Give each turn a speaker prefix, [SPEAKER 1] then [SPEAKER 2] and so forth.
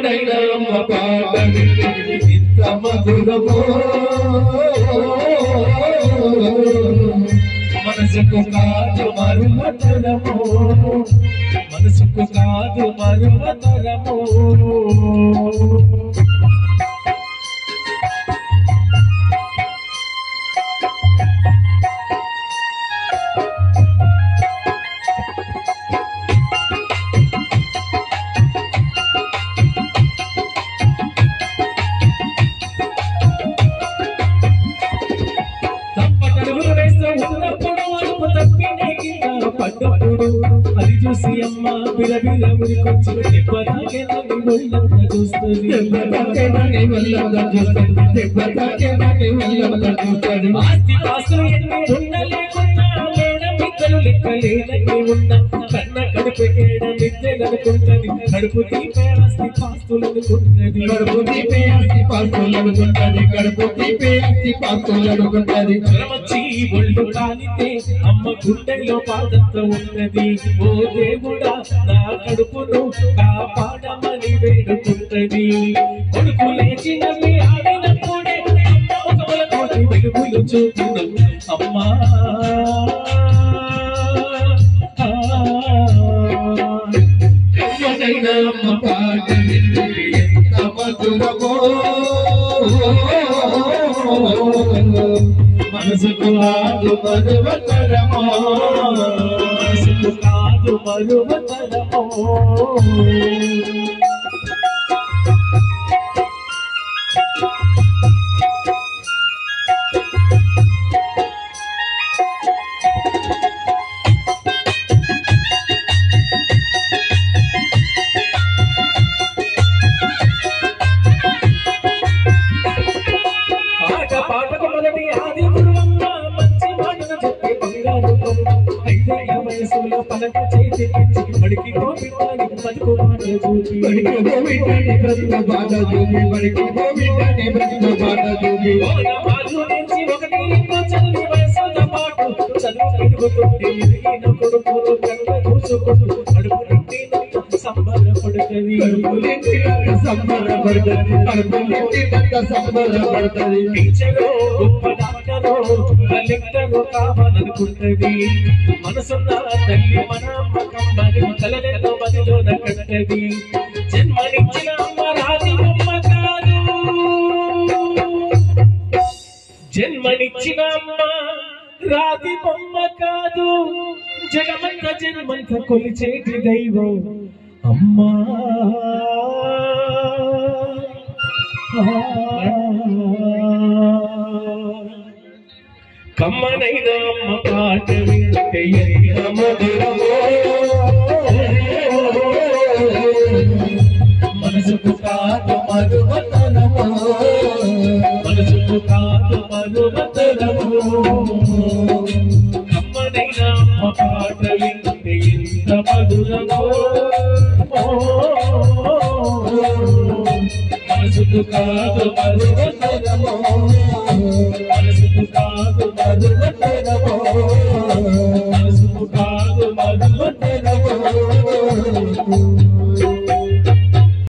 [SPEAKER 1] కమ్మనైన అమ్మ పాట ఇంత మధురమో మనసుకు కాదు మరుమతరమో మనసుకు కాదు మరుమతరమో అది చూసి అమ్మ బిరబిర ఉరికొచ్చి దెబ్బతాకే నన్ను చూస్తుంది ఆస్తి పాసులు ఎన్ని ఉండలేకున్నా మిద్దలు లెక్కలేనని ఉన్న కన్న కడుపుకేడ మిద్దెలనుకుంటది కడుపు తీపే ఆస్తి పాస్తులనుకుంటది కడుపు తీపే ఆస్తి పాస్తులనుకుంటది కడుపు తీపే ఆస్తి పాస్తులనుకుంటది జ్వరమొచ్చి ఒళ్ళు కాలితే అమ్మ గుండెలో పాదంతో ఉన్నది ఓ దేవుడా నా కడుపును కాపాడమని వేడుకుంటది కొడుకు లేచినవి ఆడినప్పుడే అమ్మ ఒకవలతోటి వెలుగులు చూపును అమ్మా అమ్మ పాట ఎంత మధురమో మనసుకు కాదు మరువతరమో మనసుకు కాదు మరువతరమో పాటకు మొదటి ఆది గురువమ్మ మంచి మాటలు చెప్పి బంగారు బొమ్మ 5 ఏళ్ల వయసులో పలక చేతి ఇచ్చి బడికి గోవిందాని బతుకు మాట చూపి బడికి గోవిందాని బ్రతుకు బాట చూపి బడికి గోవిందాని బ్రతుకు బాట చూపి బాజు నుంచి ఒకటి ఇంకో చదివి వయసుతో పాటు చదువు పెట్టుకుంటే ఎదిగిన కొడుకులు కళ్ళ చూసుకుంటూ అడుగు నిండినంత సంబరపడుతుంది అడుగు నిండినంత సంబరపడుతుంది అడుగు నిండినంత సంబరపడుతుంది టీచరో గొప్ప డాక్టరో కలెక్టరో కావాలనుకుంటది మనసున్న తల్లి మన అమ్మ కమ్మని కలలెన్నో మదిలోన కట్టది జన్మనిచ్చిన అమ్మ రాతి బొమ్మ కాదు జన్మనిచ్చిన అమ్మ రాతి బొమ్మ కాదు జగమంత జన్మంత కొలిచేటి దైవం అమ్మా కమ్మనైన అమ్మ పాట వింటే ఎంత మధురమో మనసుకు కాదు మరువతరమో మనసుకు కాదు మరువతరమో కమ్మనైన అమ్మ పాట వింటే ఎంత మధురమో మనసుకు కాదు మరువతరమో